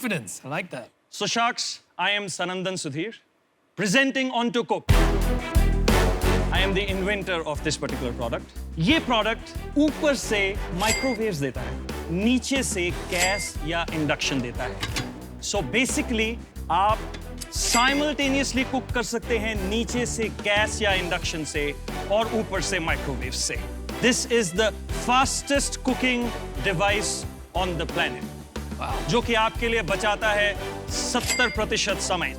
confidence. I like that. So Sharks, I am Sanandan Sudhir, presenting On to Cook. I am the inventor of this particular product. ये product ऊपर से microwaves देता है, नीचे से gas या induction देता है. So basically आप simultaneously cook कर सकते हैं नीचे से gas या induction से और ऊपर से microwave से. This is the fastest cooking device on the planet. जो कि आपके लिए बचाता है 70% समय,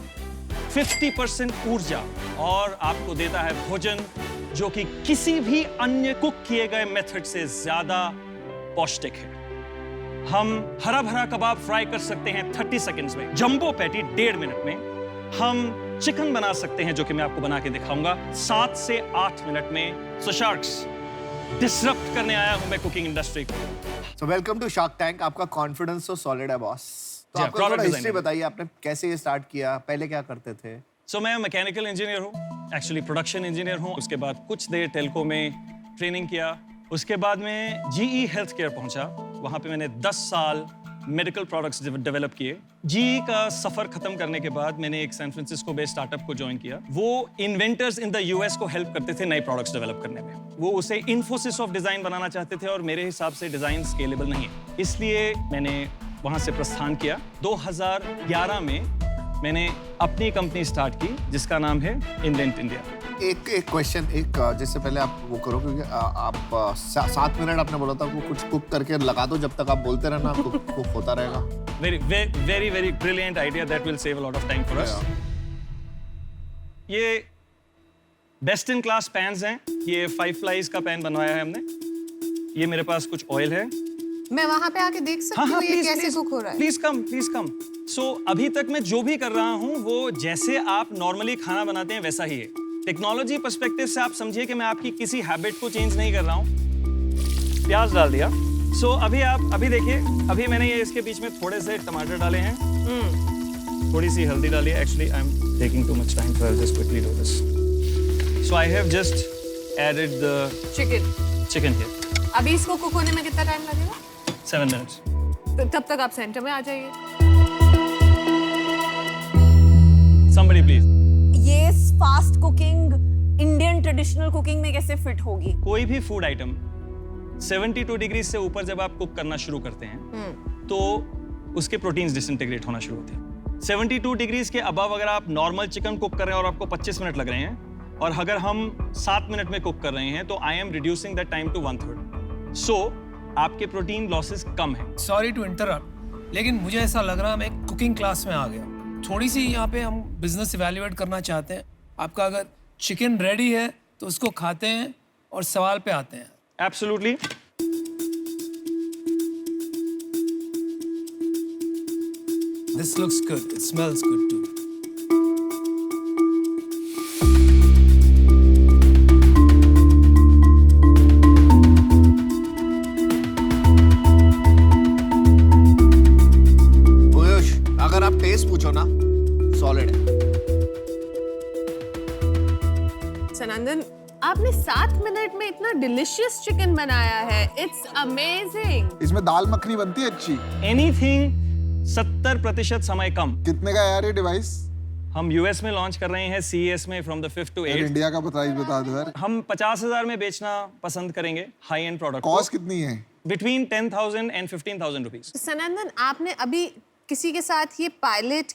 50% ऊर्जा और आपको देता है भोजन जो कि किसी भी अन्य कुक किए गए मेथड से ज्यादा पौष्टिक है. हम हरा भरा कबाब फ्राई कर सकते हैं 30 सेकंड्स में, जंबो पैटी 1.5 मिनट में. हम चिकन बना सकते हैं जो कि मैं आपको बना के दिखाऊंगा 7 से 8 मिनट में. सो शार्क्स, डिसरप्ट करने आया हूं मैं कुकिंग इंडस्ट्री को. So welcome to Shark Tank. आपका कॉन्फिडेंस तो सॉलिड है बॉस. तो जी, आपका थोड़ा product हिस्ट्री designer. बताइए, आपने कैसे ये स्टार्ट किया, पहले क्या करते थे? सो मैं मैकेनिकल इंजीनियर हूँ, एक्चुअली प्रोडक्शन इंजीनियर हूँ. उसके बाद कुछ देर टेलको में ट्रेनिंग किया. उसके बाद मैं GE हेल्थ केयर पहुंचा. वहाँ पे मैंने 10 साल मेडिकल प्रोडक्ट्स डेवलप किए. GE का सफर खत्म करने के बाद मैंने एक सैन फ्रांसिस्को बेस्ड स्टार्टअप को ज्वाइन किया. वो इन्वेंटर्स इन द US को हेल्प करते थे नए प्रोडक्ट्स डेवलप करने में. वो उसे इन्फोसिस ऑफ डिजाइन बनाना चाहते थे और मेरे हिसाब से डिजाइन स्केलेबल नहीं है, इसलिए मैंने वहाँ से प्रस्थान किया. 2011 में मैंने अपनी कंपनी स्टार्ट की जिसका नाम है इन्वेंट इंडिया. एक क्वेश्चन, जैसे पहले आप वो करो, क्योंकि आप 7 मिनट आपने बोला था, वो कुछ कुक करके लगा दो, जब तक आप बोलते रहना कुक होता रहेगा. very brilliant idea that will save a lot of time for us. ये बेस्ट इन क्लास पैन्स हैं. ये 5 फ्लाइज का पैन बनवाया है हमने. ये मेरे पास कुछ ऑयल है. मैं वहाँ पे आके देख सकती हूँ ये कैसे कुक हो रहा है? Please come. सो अभी तक मैं जो भी कर रहा हूँ वो जैसे आप नॉर्मली खाना बनाते हैं वैसा ही है. टेक्नोलॉजी पर्सपेक्टिव से आप समझिए कि मैं आपकी किसी हैबिट को चेंज नहीं कर रहा हूँ. प्याज डाल दिया. सो अभी देखिए, अभी मैंने ये इसके बीच में थोड़े से टमाटर डाले हैं. थोड़ी सी हल्दी डाली है. Actually I am taking too much time, so I will just quickly do this. So I have just added the chicken here. अभी इसको कुक होने में कितना टाइम लगेगा? 7 मिनट्स. तो तब तक आप सेंटर में आ जाइए. Somebody please. ये fast cooking Indian traditional cooking में कैसे फिट होगी? कोई भी फूड आइटम 72 डिग्री से ऊपर जब आप कुक करना शुरू करते हैं तो उसके प्रोटीन्स डिसइंटीग्रेट होना शुरू होते हैं. 72 डिग्रीज के अबव अगर आप नॉर्मल चिकन कुक कर रहे हैं और आपको 25 मिनट लग रहे हैं और अगर हम 7 मिनट में कुक कर रहे हैं तो I am reducing that time to 1/3. So आपके प्रोटीन लॉसेस कम है. Sorry to interrupt, लेकिन मुझे ऐसा लग रहा है मैं एक कुकिंग क्लास में आ गया. थोड़ी सी यहाँ पे हम बिजनेस इवैल्यूएट करना चाहते हैं. आपका अगर चिकन रेडी है तो उसको खाते हैं और सवाल पे आते हैं. Absolutely. This looks good. It smells good too. अगर आप टेस्ट पूछो ना, सॉलिड है. सनंदन, आपने 7 मिनट में इतना डिलिशियस चिकन बनाया है. It's amazing. इसमें दाल मखनी बनती है अच्छी. एनीथिंग 70% समय कम. कितने का यार ये डिवाइस? हम US में लॉन्च कर रहे हैं CES में from the 5th to 8th. India का प्राइस बता दो यार. हम 50,000 में बेचना पसंद करेंगे हाई एंड प्रोडक्ट. कॉस्ट कितनी है? Between 10,000 and 15,000 rupees. सनंदन, आपने अभी किसी के साथ ये पायलट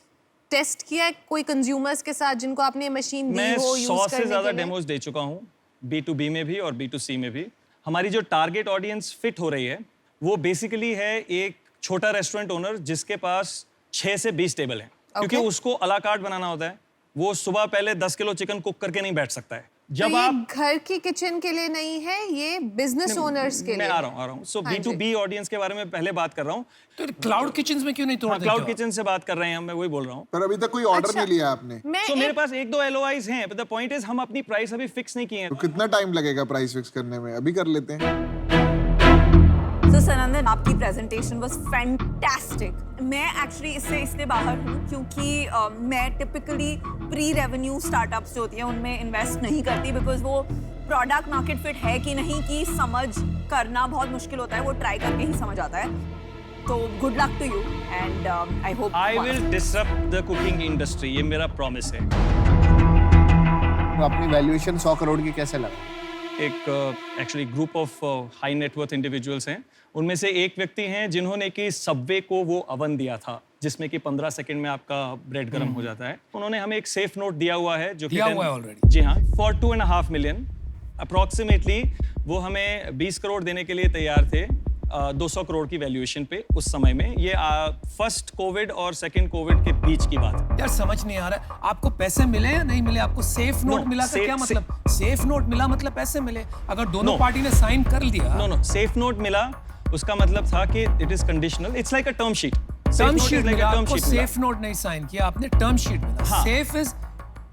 टेस्ट किया है, कोई कंज्यूमर्स के साथ जिनको आपने ये मशीन दी मैं हो 100 यूज से करने ज्यादा के लिए? डेमोज दे चुका हूँ, B2B में भी और B2C में भी. हमारी जो टारगेट ऑडियंस फिट हो रही है वो बेसिकली है एक छोटा रेस्टोरेंट ओनर जिसके पास 6 से 20 टेबल हैं. क्योंकि उसको अला कार्ट बनाना होता है. वो सुबह पहले 10 किलो चिकन कुक करके नहीं बैठ सकता है. जब तो ये आप घर की किचन के लिए नहीं है, ये बिजनेस ओनर्स के लिए. मैं आ रहा हूँ. सो B2B ऑडियंस के बारे में पहले बात कर रहा हूँ. तो क्लाउड किचन्स में क्यों नहीं तोड़ देते? क्लाउड किचन से बात कर रहे हैं हम, मैं वही बोल रहा हूँ. पर अभी तक कोई ऑर्डर नहीं लिया आपने. तो मेरे पास 1-2 LOIs हैं, but the point is हम अपनी प्राइस अभी फिक्स नहीं किए हैं. तो कितना टाइम लगेगा प्राइस फिक्स करने में? अभी कर लेते हैं. So सनंदन, आपकी प्रेजेंटेशन वाज फैंटास्टिक. मैं एक्चुअली इससे बाहर हूँ क्योंकि मैं टिपिकली प्री रेवेन्यू स्टार्टअप्स जो होती हैं उनमें इन्वेस्ट नहीं करती, बिकॉज वो प्रोडक्ट मार्केट फिट है कि नहीं की समझ करना बहुत मुश्किल होता है. वो ट्राई करके ही समझ आता है. तो good luck to you and I hope I will disrupt the cooking industry. ये मेरा promise है. तो अपनी वैल्यूएशन 100 करोड़ की कैसे लगा? एक actually group of high net worth individuals हैं. उनमें से एक व्यक्ति हैं जिन्होंने कि सबवे को वो अवन दिया था जिसमें कि 15 सेकंड में आपका ब्रेड गर्म हो जाता है. उन्होंने हमें एक सेफ नोट दिया हुआ है जो कि दिया हुआ है already? जी हाँ, फॉर 2.5 मिलियन अप्रॉक्सीमेटली. वो हमें 20 करोड़ देने के लिए तैयार थे 200 करोड़ की वैल्यूएशन पे उस समय में. ये फर्स्ट कोविड और सेकंड कोविड के बीच की बात है. यार समझ नहीं आ रहा है, आपको पैसे मिले या नहीं मिले? आपको सेफ नोट मिला का क्या मतलब? सेफ नोट मिला मतलब पैसे मिले. अगर दोनों पार्टी ने साइन कर लिया. नो सेफ नोट मिला उसका मतलब था कि it is conditional. It's like a term sheet. Term sheet मिला आपको, सेफ नोट नहीं साइन किया आपने, टर्म शीट मिला. हाँ. Safe is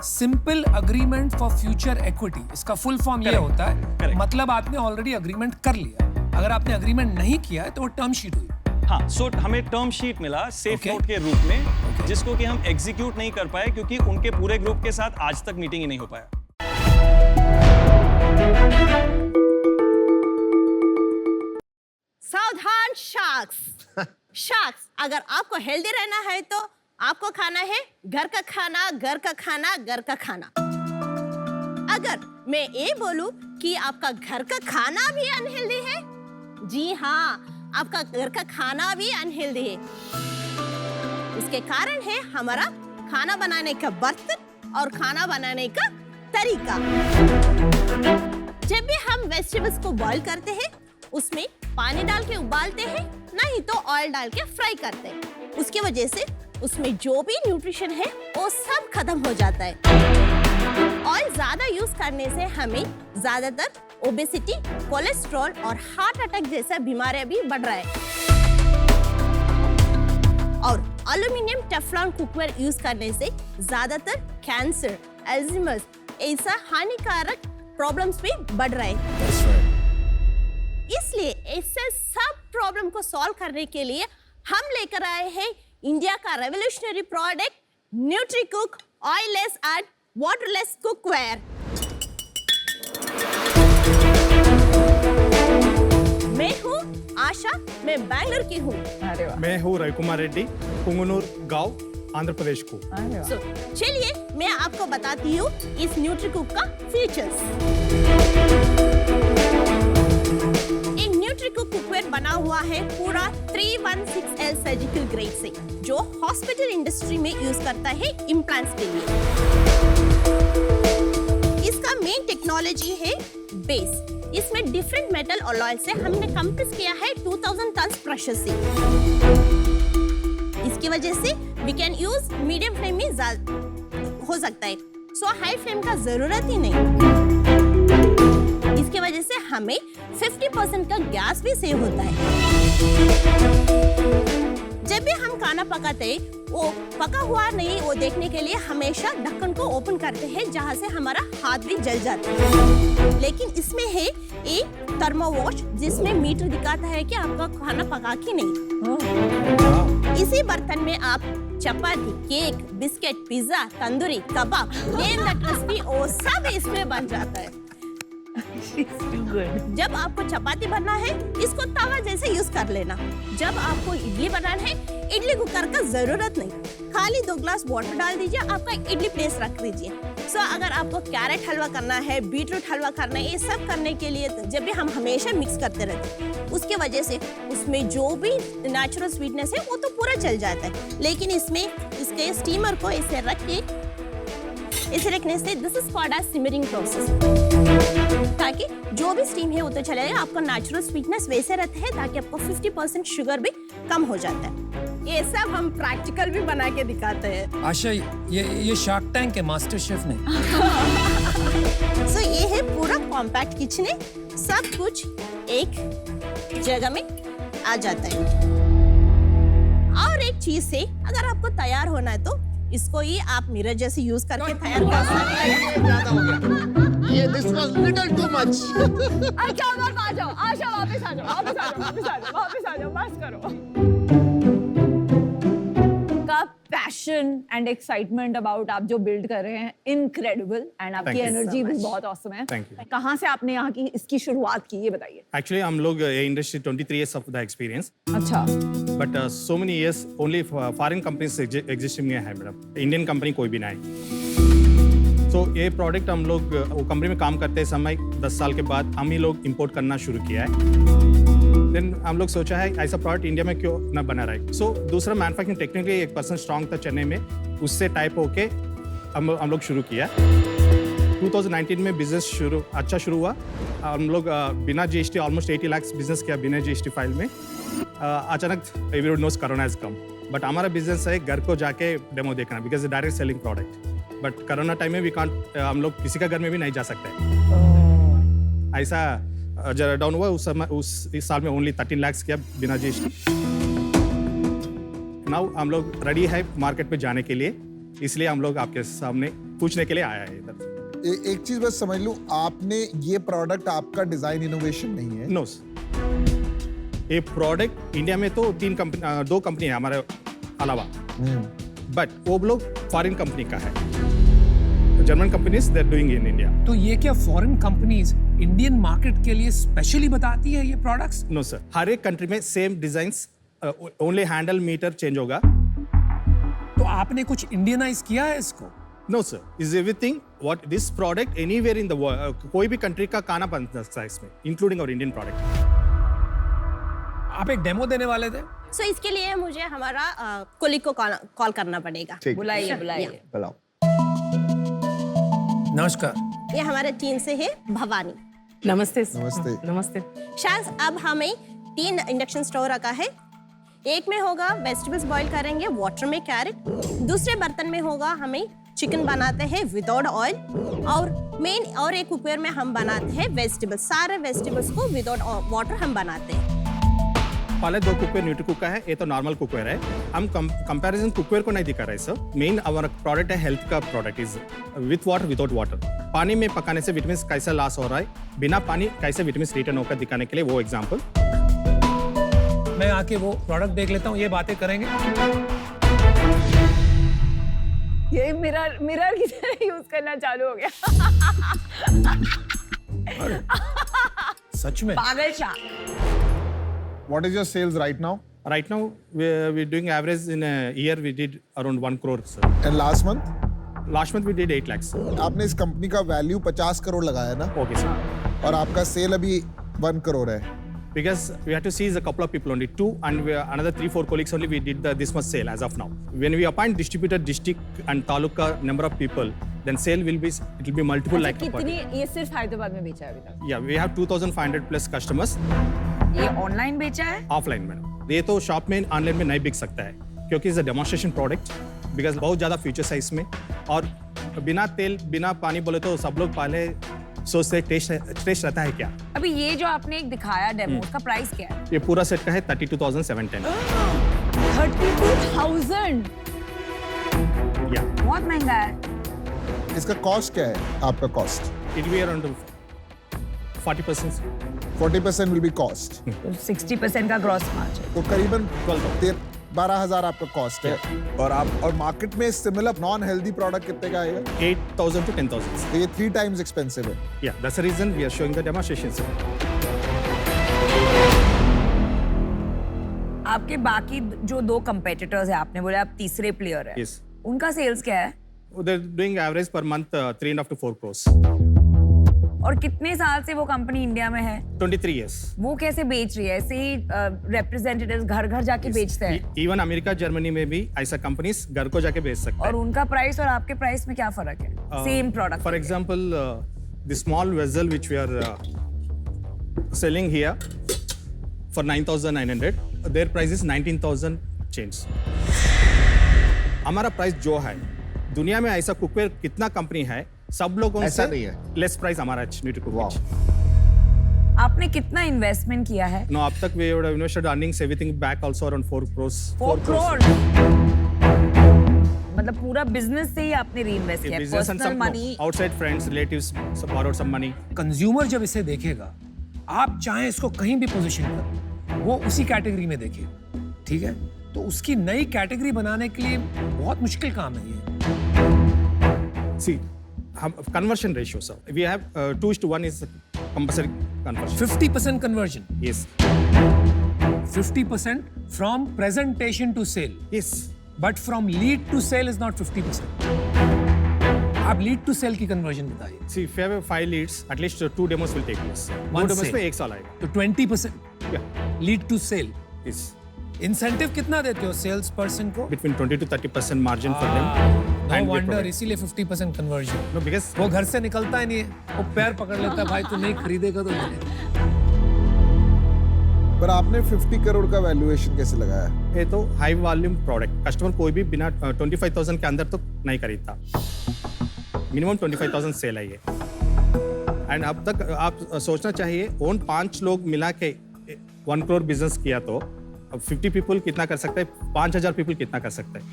simple agreement for future equity. इसका फुल फॉर्म ये होता है. Correct. मतलब आपने ऑलरेडी अग्रीमेंट कर लिया. अगर आपने अग्रीमेंट नहीं किया है तो वो टर्म शीट हुई. हाँ, सो हमें टर्म शीट मिला सेफ Okay. नोट के रूप में जिसको कि हम एग्जीक्यूट नहीं कर पाए क्योंकि उनके पूरे ग्रुप के साथ आज तक मीटिंग ही नहीं हो पाया. सावधान शार्क्स. शार्क्स, अगर आपको हेल्दी रहना है तो आपको खाना है घर का खाना, घर का खाना, घर का खाना. अगर मैं ये बोलूं कि आपका घर का खाना भी अनहेल्दी है, जी हाँ, आपका घर का खाना भी अनहेल्दी है. इसके कारण है हमारा खाना बनाने का बर्तन और खाना बनाने का तरीका. जब भी हम वेजिटेबल्स को बॉईल करते हैं उसमें पानी डाल के उबालते हैं, नहीं तो ऑयल डाल के फ्राई करते हैं. उसकी वजह से उसमें जो भी न्यूट्रिशन है वो सब खत्म हो जाता है. ऑयल ज्यादा यूज करने से हमें ज्यादातर ओबेसिटी, कोलेस्ट्रॉल और हार्ट अटैक जैसा बीमारियां भी बढ़ रहा है. और एल्युमिनियम टेफ्लॉन कुकवेयर यूज करने से ज्यादातर कैंसर, अल्जाइमर ऐसा हानिकारक प्रॉब्लम्स भी बढ़ रहा है. इसलिए ऐसे सब प्रॉब्लम को सॉल्व करने के लिए हम लेकर आए हैं इंडिया का revolutionary product Nutricook oilless and waterless cookware. मैं हूँ आशा, मैं बैंगलोर की हूँ. मैं हूँ रविकुमार रेड्डी, पुंगनूर गांव, आंध्र प्रदेश को. So, चलिए मैं आपको बताती हूँ इस न्यूट्रीकुक का फीचर्स. एक न्यूट्रीकुक कुकवेयर बना हुआ है पूरा 316L सर्जिकल ग्रेड से, जो हॉस्पिटल इंडस्ट्री में यूज करता है इम्प्लांट्स के लिए. इसका मेन टेक्नोलॉजी है बेस. इसमें डिफरेंट मेटल अलॉय से हमने कंप्रेस किया है 2000 टन प्रेशर से. इसकी वजह से we can use medium flame में हो सकता है, सो हाई फ्लेम का जरूरत ही नहीं. इसकी वजह से हमें 50% का गैस भी सेव होता है. जब भी हम खाना पकाते हैं वो पका हुआ नहीं वो देखने के लिए हमेशा ढक्कन को ओपन करते हैं जहां से हमारा हाथ भी जल जाता है. लेकिन इसमें है एक थर्मोवॉश जिसमें मीटर दिखाता है कि आपका खाना पका कि नहीं. इसी बर्तन में आप chapati, cake, biscuit, pizza, tandoori, कबाब, नेम दैट रेसिपी वो सब इसमें बन जाता है. जब आपको चपाती बनना है इसको तवा जैसे यूज कर लेना. जब आपको इडली बनाना है इडली कुकर का जरूरत नहीं, खाली 2 ग्लास वाटर डाल दीजिए, आपका इडली प्लेस रख दीजिए. सो अगर आपको कैरेट हलवा करना है, बीटरूट हलवा करना है, ये सब करने के लिए जब भी हम हमेशा मिक्स करते रहते हैं उसके वजह से उसमें जो भी नेचुरल स्वीटनेस है वो तो पूरा चल जाता है. लेकिन इसमें इसके स्टीमर को ऐसे रख के इसे रखने से this is called as simmering process, ताकि जो भी स्टीम है वो तो चले जाएगा. आपका नेचुरल स्वीटनेस वैसे रहता है ताकि आपको 50% शुगर भी कम हो जाता है. ये सब हम प्रैक्टिकल भी बना के दिखाते हैं. आशा, ये शार्क टैंक के मास्टर शेफ ने. सो ये है पूरा कॉम्पैक्ट किचन है, सब कुछ एक जगह में आ जाता है. और एक चीज से अगर आपको तैयार होना है तो इसको ही आप मिरर जैसे यूज करके तैयार कर सकते हैं. ये this was little too much. अच्छा बस आ जाओ, आशा वापस आ जाओ, वापस आ जाओ, वापस आ जाओ, वापस आ जाओ, बस करो. पैशन एंड एक्साइटमेंट अबाउट आप जो बिल्ड कर रहे हैं इनक्रेडिबल एंड आपकी Thank you एनर्जी भी बहुत ऑसम है. Thank you. कहाँ से आपने यहाँ की इसकी शुरुआत की ये बताइए. Actually, हम लोग ये industry 23 years of the experience, अच्छा. but so many years only foreign companies existing है मैडम. Indian company कोई भी नहीं. So ये प्रोडक्ट हम लोग वो कंपनी में काम करते समय 10 साल के बाद हम ही लोग इंपोर्ट करना शुरू किया है. देन हम लोग सोचा है ऐसा प्रोडक्ट इंडिया में क्यों ना बना रहा है. सो दूसरा मैन्युफैक्चरिंग टेक्निकली एक पर्सन स्ट्रॉन्ग था चेन्नई में, उससे टाइप होके हम लोग शुरू किया. 2019 में बिजनेस अच्छा शुरू हुआ. हम लोग बिना जीएसटी ऑलमोस्ट 80 लाख बिजनेस किया बिना जीएसटी फाइल में. अचानक everyone knows corona has come, but हमारा बिजनेस है घर को जाके डेमो देखना because direct selling product. But corona time में वी कांट, हम लोग किसी का घर में भी नहीं जा सकते. ऐसा जरा डाउन हुआ उस समय. इस साल में ओनली 13 लाख किया बिना जीएसटी. नाउ हम लोग रेडी है मार्केट में जाने के लिए, इसलिए हम लोग आपके सामने पूछने के लिए आया है इधर. एक चीज बस समझ लूं, आपने ये प्रोडक्ट आपका डिजाइन इनोवेशन नहीं है? नो, ये प्रोडक्ट इंडिया में तो 2 कंपनी है हमारे अलावा, बट वो लोग फॉरेन कंपनी का है. German companies they are doing in India. तो ये क्या फॉरेन कंपनीज इंडियन मार्केट के लिए स्पेशली बताती है ये प्रोडक्ट्स? नो सर, हर एक कंट्री में same designs, only handle meter change होगा. तो आपने कुछ इंडियनाइज किया है इसको? No sir, is everything what this product anywhere in the world, कोई भी कंट्री का खाना बन सकता है इसमें, इंक्लूडिंग और इंडियन प्रोडक्ट. आप एक डेमो देने वाले थे? सो इसके लिए मुझे हमारा कोलिग को कॉल करना पड़ेगा. बुलाइए. बुलाओ. नमस्कार. ये हमारे टीम से है भवानी. नमस्ते. नमस्ते. नमस्ते. शायद अब हमें 3 इंडक्शन स्टोव रखा है. एक में होगा वेजिटेबल्स बॉईल करेंगे वाटर में कैरेट. दूसरे बर्तन में होगा हमें चिकन बनाते हैं विदाउट ऑयल. और मेन और एक कुकर में हम बनाते हैं वेजिटेबल्स. सारे वेजिटेबल्स को विदाउट वाटर हम बनाते हैं. पहले 2 कुकवेयर न्यूट्री कुकर है, ये तो नॉर्मल कुकवेयर है. हम कंपैरिजन कुकवेयर को नहीं दिखा रहे सर. मेन हमारा प्रोडक्ट है हेल्थ का product, is with water without water. पानी में पकाने से विटामिन कैसा लॉस हो रहा है, बिना पानी कैसे विटामिन रिटर्न होकर दिखाने के लिए वो एग्जांपल. मैं आके वो प्रोडक्ट देख लेता हूँ, ये बातें करेंगे. ये मिरर की तरह यूज करना चालू हो गया. सच में? पागल Shah. What is your sales right now? Right now we're doing average in a year we did around 1 crore sir. And last month? Last month we did 8 lakhs. आपने इस कंपनी का वैल्यू 50 करोड़ लगाया ना, Okay sir. और आपका cell अभी 1 करोड़ है. Because we had to seize a couple of people only, 2 and another 3-4 colleagues only we did this much sale as of now. When we appoint distributor, district and taluka number of people, then sale will be, it will be multiple like. कितनी ये सिर्फ हैदराबाद में बेचा है अभी तक? Yeah, we have 2,500 plus customers. ये online बेचा है? Offline madam. ये तो शॉप में ऑनलाइन में नहीं बिक सकता है क्योंकि is a demonstration product. Because बहुत ज़्यादा फीचर्स है इसमें. और बिना तेल बिना पानी बोले तो सब लोग पहले सोचते टेस्ट रहता है क्या. अभी ये जो आपने एक दिखाया डेमो, उसका प्राइस क्या है? ये पूरा सेट का है 32,710. 32,000. या बहुत महंगा है. इसका कॉस्ट क्या है आपका cost? It be around 40%. 40% will be cost. तो 60% का ग्रॉस मार्जिन. तो करीबन 12,000 आपका कॉस्ट है. और मार्केट में सिमिलर नॉन हेल्दी प्रोडक्ट कितने का आएगा? 8,000 to 10,000. तो ये 3 times एक्सपेंसिव है. Yeah, that's the reason we are showing the demonstration. आपके बाकी जो 2 कंपेटिटर्स हैं, आपने बोला आप तीसरे प्लेयर हैं. Yes. उनका सेल्स क्या है? They're doing average per month 3.5 to 4 crores. और कितने साल से वो कंपनी इंडिया में है? 23 years. वो कैसे बेच रही है? ऐसे ही रिप्रेजेंटेटिव्स घर घर जाके बेचते हैं? इवन अमेरिका जर्मनी में भी ऐसा कंपनीज घर को जाके बेच सकते हैं. और उनका प्राइस और आपके प्राइस में क्या फर्क है? Same product. For example, the small vessel which we are selling here for 9,900, their price is 19,000 change. हमारा प्राइस जो है, दुनिया में ऐसा कुकवेयर कितना कंपनी है, सब लोगों ऐसा से नहीं है. लेस प्राइस हमारा न्यूट्री कुकवेयर. आपने कितना इन्वेस्टमेंट किया है? No, अब तक we would have invested earnings everything back also around 4 crores. 4 crore. मतलब पूरा बिजनेस से ही आपने रीइन्वेस्ट किया है. Business and personal some money. outside friends, relatives borrowed some money. Consumer जब इसे देखेगा, आप चाहें इसको कहीं भी पोजीशन कर, वो उसी कैटेगरी में देखेगा. ठीक है? तो उसकी नई कैटेगरी बनाने के लिए बहुत मुश्किल काम है ये। See, conversion ratio, sir. We have 2:1 is compulsory conversion. 50% conversion, Yes. 50% from presentation to sale, Yes. but from lead to sale is not 50%. आप lead to sale की conversion बताइए। See, if you have 5 leads, at least 2 demos will take place. 2 One demos sale. में 1 साल आएगा. तो 20% Yeah. lead to sale। Yes. Incentive कितना देते हो सेल्स पर्सन को? Between 20 to 30% margin for them. No And we wonder, provide. इसीलिए 50% conversion. No, because वो घर से निकलता ही नहीं है, वो पैर पकड़ लेता है, भाई तू नहीं खरीदेगा तो ले ले। पर आपने 50 करोड़ का वैल्यूएशन कैसे लगाया? ये तो हाई वॉल्यूम प्रोडक्ट, कस्टमर कोई भी बिना 25,000 के अंदर तो नहीं खरीदता। मिनिमम 25,000 सेल है ये। एंड अब तक आप सोचना चाहिए, ओन 5 लोग मिला के 1 करोड़ बिजनेस किया तो अब 50 पीपल कितना कर सकते हैं, 5,000 पीपल कितना कर सकते हैं।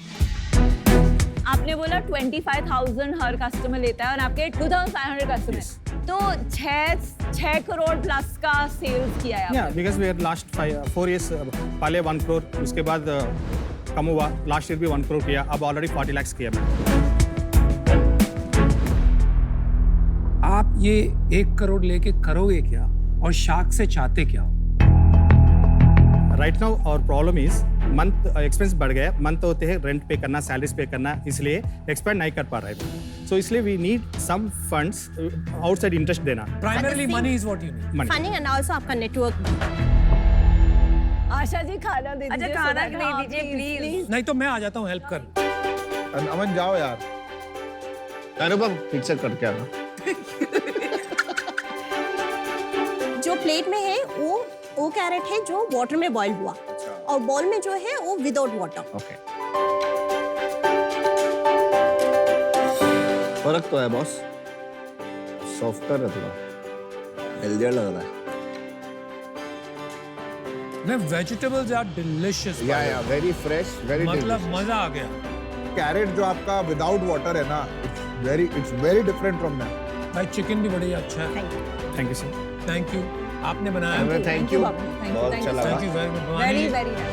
आपने बोला 25,000 हर कस्टमर लेता है और आपके 2,500 कस्टमर, तो 6 करोड़ प्लस का सेल्स किया है Yeah, because we had last 4 years पहले 1 करोड़, उसके बाद कम हुआ, लास्ट ईयर भी 1 करोड़ किया, अब ऑलरेडी 40 लाख किया मैंने। आप ये 1 करोड़ लेके करोगे क्या और शार्क से चाहते क्या हो? राइट नाउ और प्रॉब्लम इज मंथ एक्सपेंस बढ़ गया, मंथ होते हैं रेंट पे करना, सैलरीज पे करना, इसलिए एक्सपेंड नहीं कर पा रहे हैं। सो इसलिए we need some funds outside interest देना। Primarily money is what you need. Money funding and also आपका नेटवर्क। आशा जी खाना दे दीजिए। अच्छा खाना दे दीजिए प्लीज। नहीं तो मैं आ जाता हूँ हेल्प कर। अमन जाओ यार। अनुपम ठीक से करके आना। जो प्लेट में है वो कैरेट है जो वाटर में बॉईल हुआ, और बॉल में जो है वो विदाउट वाटर। ओके। फर्क तो है बॉस, सॉफ्टर है थोड़ा, हेल्दियर लग रहा है। मैं वेजिटेबल्स आर डिलीशियस। या वेरी फ्रेश, वेरी मतलब मजा आ गया। कैरेट जो आपका विदाउट वाटर है ना, it's very different from that. भाई चिकन भी बड़ी अच्छा है। Thank you sir. Thank you, आपने बनाया। थैंक यू, बहुत अच्छा लगा। Thank you very much. Very very nice.